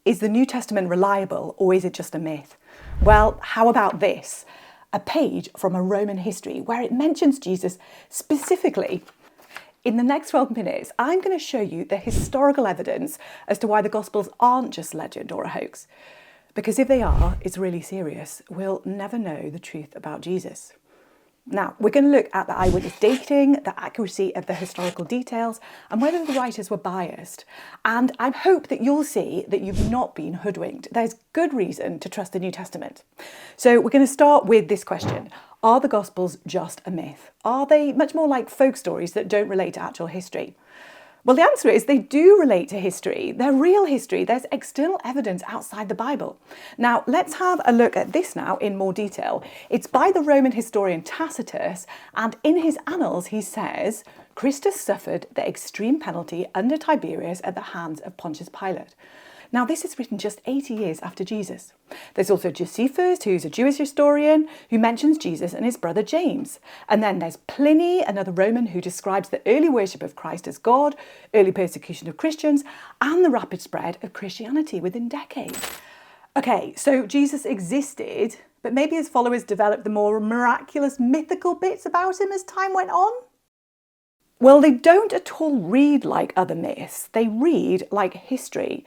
Is the New Testament reliable, or is it just a myth? Well, how about this? A page from a Roman history where it mentions Jesus specifically. In the next 12 minutes, I'm going to show you the historical evidence as to why the Gospels aren't just legend or a hoax. Because if they are, it's really serious. We'll never know the truth about Jesus. Now, we're going to look at the eyewitness dating, the accuracy of the historical details, and whether the writers were biased. And I hope that you'll see that you've not been hoodwinked. There's good reason to trust the New Testament. So we're going to start with this question. Are the Gospels just a myth? Are they much more like folk stories that don't relate to actual history? Well, the answer is they do relate to history. They're real history. There's external evidence outside the Bible. Now, let's have a look at this now in more detail. It's by the Roman historian Tacitus, and in his annals he says, Christus suffered the extreme penalty under Tiberius at the hands of Pontius Pilate. Now, this is written just 80 years after Jesus. There's also Josephus, who's a Jewish historian, who mentions Jesus and his brother James. And then there's Pliny, another Roman, who describes the early worship of Christ as God, early persecution of Christians, and the rapid spread of Christianity within decades. Okay, so Jesus existed, but maybe his followers developed the more miraculous, mythical bits about him as time went on? Well, they don't at all read like other myths. They read like history.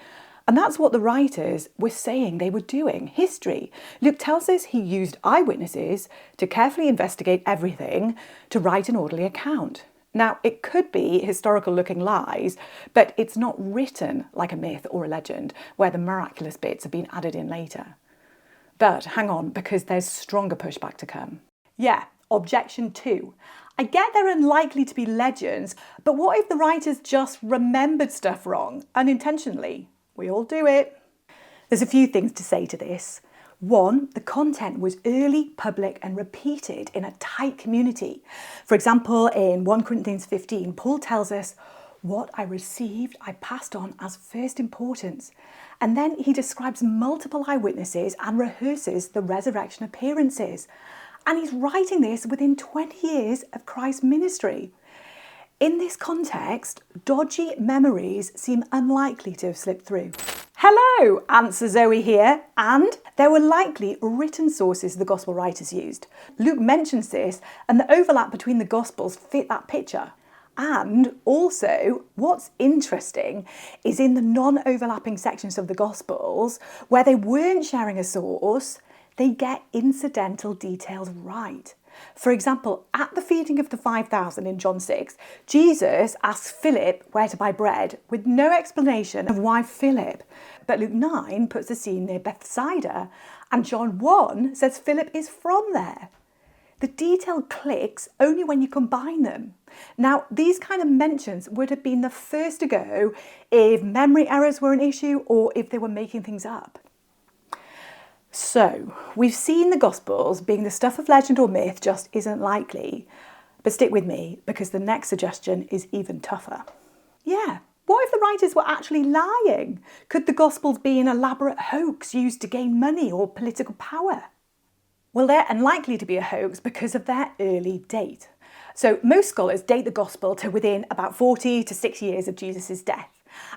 And that's what the writers were saying they were doing, history. Luke tells us he used eyewitnesses to carefully investigate everything to write an orderly account. Now, it could be historical-looking lies, but it's not written like a myth or a legend where the miraculous bits have been added in later. But hang on, because there's stronger pushback to come. Yeah, objection 2. I get they're unlikely to be legends, but what if the writers just remembered stuff wrong, unintentionally? We all do it. There's a few things to say to this. 1, the content was early, public and repeated in a tight community. For example, in 1 Corinthians 15, Paul tells us, what I received, I passed on as first importance. And then he describes multiple eyewitnesses and rehearses the resurrection appearances. And he's writing this within 20 years of Christ's ministry. In this context, dodgy memories seem unlikely to have slipped through. Hello, Answer Zoe here, and there were likely written sources the Gospel writers used. Luke mentions this, and the overlap between the Gospels fit that picture. And also, what's interesting is in the non-overlapping sections of the Gospels, where they weren't sharing a source, they get incidental details right. For example, at the feeding of the 5,000 in John 6, Jesus asks Philip where to buy bread with no explanation of why Philip. But Luke 9 puts the scene near Bethsaida, and John 1 says Philip is from there. The detail clicks only when you combine them. Now, these kind of mentions would have been the first to go if memory errors were an issue or if they were making things up. So, we've seen the Gospels being the stuff of legend or myth just isn't likely. But stick with me, because the next suggestion is even tougher. Yeah, what if the writers were actually lying? Could the Gospels be an elaborate hoax used to gain money or political power? Well, they're unlikely to be a hoax because of their early date. So most scholars date the Gospel to within about 40 to 60 years of Jesus' death.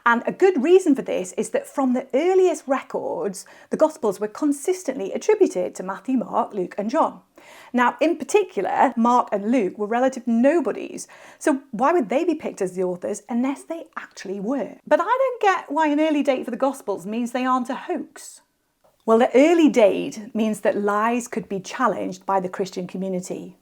And a good reason for this is that from the earliest records, the Gospels were consistently attributed to Matthew, Mark, Luke and John. Now, in particular, Mark and Luke were relative nobodies, so why would they be picked as the authors unless they actually were? But I don't get why an early date for the Gospels means they aren't a hoax. Well, the early date means that lies could be challenged by the Christian community.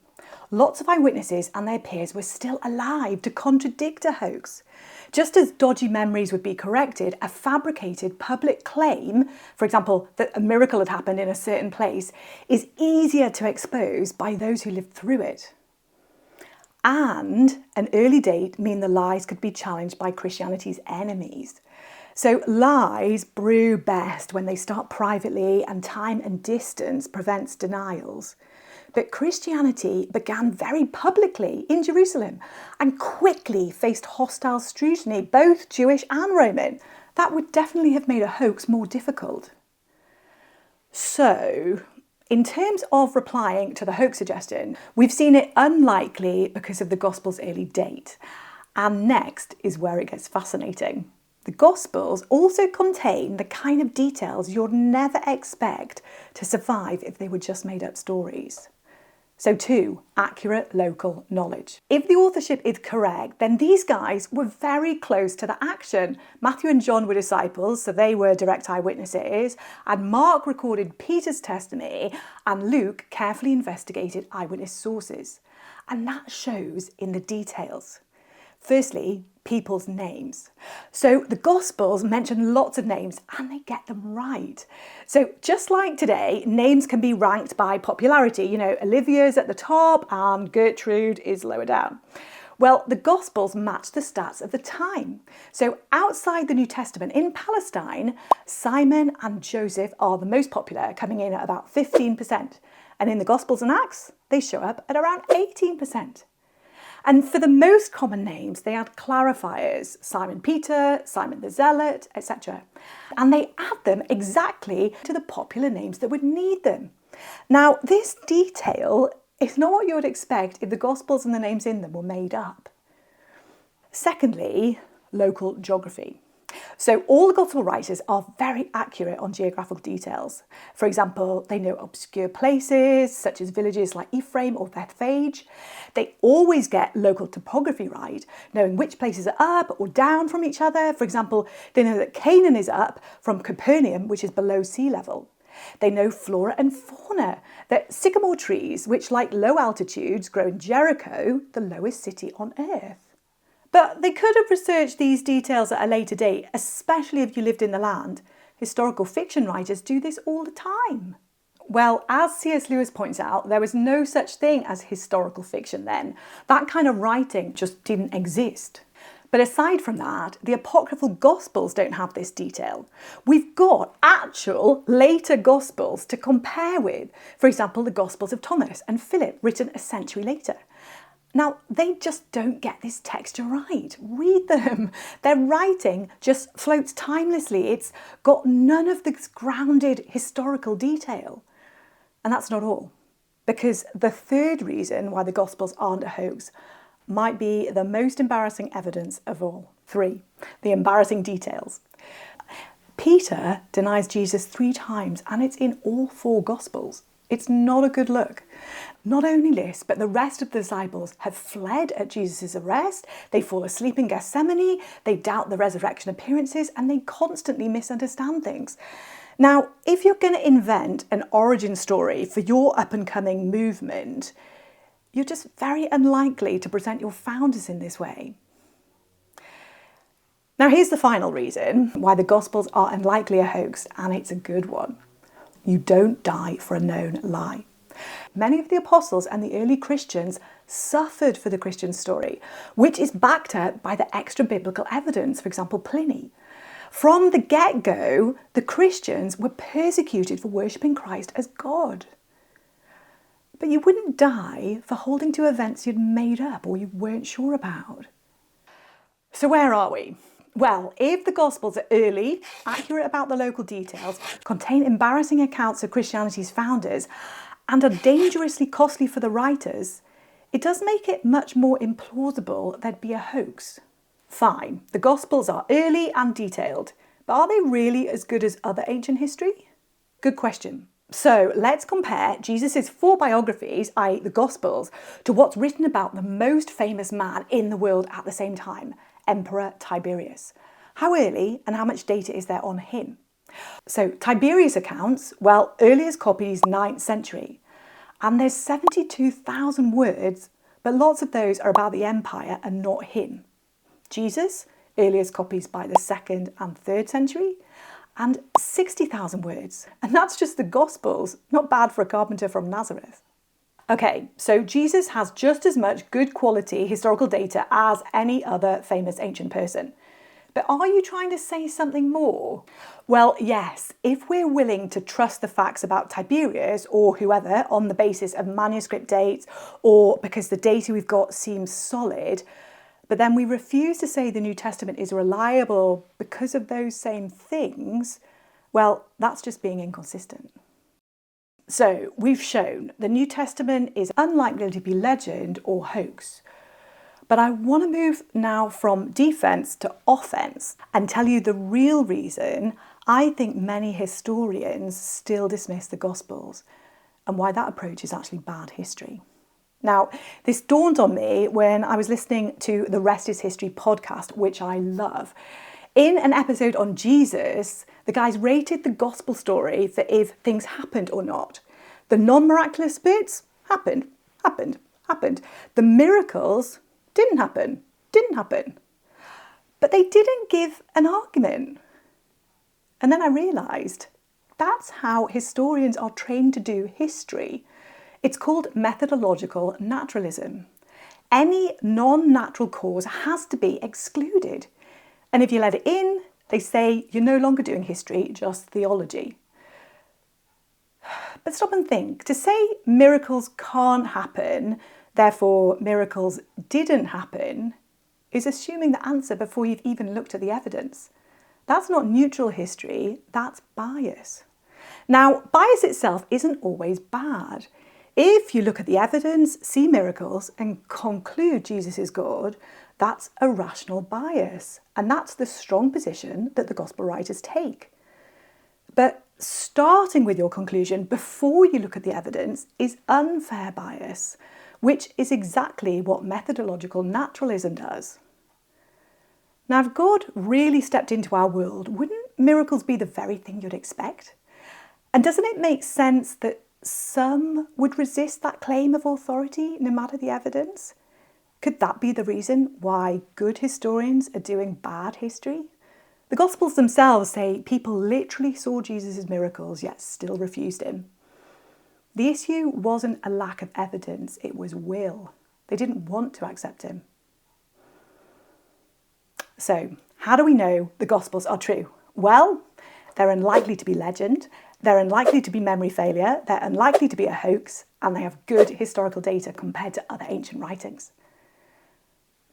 Lots of eyewitnesses and their peers were still alive to contradict a hoax. Just as dodgy memories would be corrected, a fabricated public claim, for example, that a miracle had happened in a certain place, is easier to expose by those who lived through it. And an early date means the lies could be challenged by Christianity's enemies. So lies brew best when they start privately and time and distance prevents denials. But Christianity began very publicly in Jerusalem and quickly faced hostile scrutiny, both Jewish and Roman. That would definitely have made a hoax more difficult. So, in terms of replying to the hoax suggestion, we've seen it unlikely because of the Gospel's early date. And next is where it gets fascinating. The Gospels also contain the kind of details you'd never expect to survive if they were just made up stories. So 2, accurate local knowledge. If the authorship is correct, then these guys were very close to the action. Matthew and John were disciples, so they were direct eyewitnesses, and Mark recorded Peter's testimony, and Luke carefully investigated eyewitness sources. And that shows in the details. Firstly, people's names. So the Gospels mention lots of names and they get them right. So just like today, names can be ranked by popularity. You know, Olivia's at the top and Gertrude is lower down. Well, the Gospels match the stats of the time. So outside the New Testament, in Palestine, Simon and Joseph are the most popular, coming in at about 15%. And in the Gospels and Acts, they show up at around 18%. And for the most common names, they add clarifiers, Simon Peter, Simon the Zealot, etc. And they add them exactly to the popular names that would need them. Now, this detail is not what you would expect if the Gospels and the names in them were made up. Secondly, local geography. So all the Gospel writers are very accurate on geographical details. For example, they know obscure places such as villages like Ephraim or Bethsaida. They always get local topography right, knowing which places are up or down from each other. For example, they know that Canaan is up from Capernaum, which is below sea level. They know flora and fauna, that sycamore trees, which like low altitudes grow in Jericho, the lowest city on earth. But they could have researched these details at a later date, especially if you lived in the land. Historical fiction writers do this all the time. Well, as C.S. Lewis points out, there was no such thing as historical fiction then. That kind of writing just didn't exist. But aside from that, the apocryphal Gospels don't have this detail. We've got actual later Gospels to compare with. For example, the Gospels of Thomas and Philip, written a century later. Now, they just don't get this texture right. Read them. Their writing just floats timelessly. It's got none of this grounded historical detail. And that's not all. Because the third reason why the Gospels aren't a hoax might be the most embarrassing evidence of all. 3, the embarrassing details. Peter denies Jesus 3 times, and it's in all 4 Gospels. It's not a good look. Not only this, but the rest of the disciples have fled at Jesus' arrest, they fall asleep in Gethsemane, they doubt the resurrection appearances, and they constantly misunderstand things. Now, if you're going to invent an origin story for your up-and-coming movement, you're just very unlikely to present your founders in this way. Now, here's the final reason why the Gospels are unlikely a hoax, and it's a good one. You don't die for a known lie. Many of the apostles and the early Christians suffered for the Christian story, which is backed up by the extra biblical evidence, for example, Pliny. From the get-go, the Christians were persecuted for worshipping Christ as God. But you wouldn't die for holding to events you'd made up or you weren't sure about. So where are we? Well, if the Gospels are early, accurate about the local details, contain embarrassing accounts of Christianity's founders, and are dangerously costly for the writers, it does make it much more implausible there'd be a hoax. Fine, the Gospels are early and detailed, but are they really as good as other ancient history? Good question. So let's compare Jesus' 4 biographies, i.e. the Gospels, to what's written about the most famous man in the world at the same time, Emperor Tiberius. How early and how much data is there on him? So Tiberius accounts, well, earliest copies 9th century, and there's 72,000 words, but lots of those are about the empire and not him. Jesus, earliest copies by the 2nd and 3rd century, and 60,000 words. And that's just the Gospels, not bad for a carpenter from Nazareth. Okay, so Jesus has just as much good quality historical data as any other famous ancient person. But are you trying to say something more? Well, yes, if we're willing to trust the facts about Tiberius or whoever on the basis of manuscript dates or because the data we've got seems solid, but then we refuse to say the New Testament is reliable because of those same things, well, that's just being inconsistent. So we've shown the New Testament is unlikely to be legend or hoax. But I want to move now from defense to offense and tell you the real reason I think many historians still dismiss the Gospels and why that approach is actually bad history. Now, this dawned on me when I was listening to the Rest is History podcast, which I love. In an episode on Jesus, the guys rated the Gospel story for if things happened or not. The non-miraculous bits happened. The miracles didn't happen. But they didn't give an argument. And then I realised that's how historians are trained to do history. It's called methodological naturalism. Any non-natural cause has to be excluded. And if you let it in, they say you're no longer doing history, just theology. But stop and think. To say miracles can't happen, therefore miracles didn't happen, is assuming the answer before you've even looked at the evidence. That's not neutral history, that's bias. Now, bias itself isn't always bad. If you look at the evidence, see miracles, and conclude Jesus is God, that's a rational bias. And that's the strong position that the Gospel writers take. But starting with your conclusion before you look at the evidence is unfair bias, which is exactly what methodological naturalism does. Now, if God really stepped into our world, wouldn't miracles be the very thing you'd expect? And doesn't it make sense that some would resist that claim of authority no matter the evidence? Could that be the reason why good historians are doing bad history? The Gospels themselves say people literally saw Jesus' miracles yet still refused him. The issue wasn't a lack of evidence, it was will. They didn't want to accept him. So, how do we know the Gospels are true? Well, they're unlikely to be legend, they're unlikely to be memory failure, they're unlikely to be a hoax, and they have good historical data compared to other ancient writings.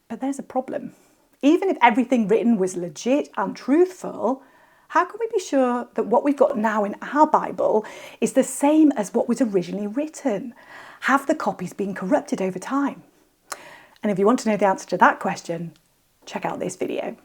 But there's a problem. Even if everything written was legit and truthful, how can we be sure that what we've got now in our Bible is the same as what was originally written? Have the copies been corrupted over time? And if you want to know the answer to that question, check out this video.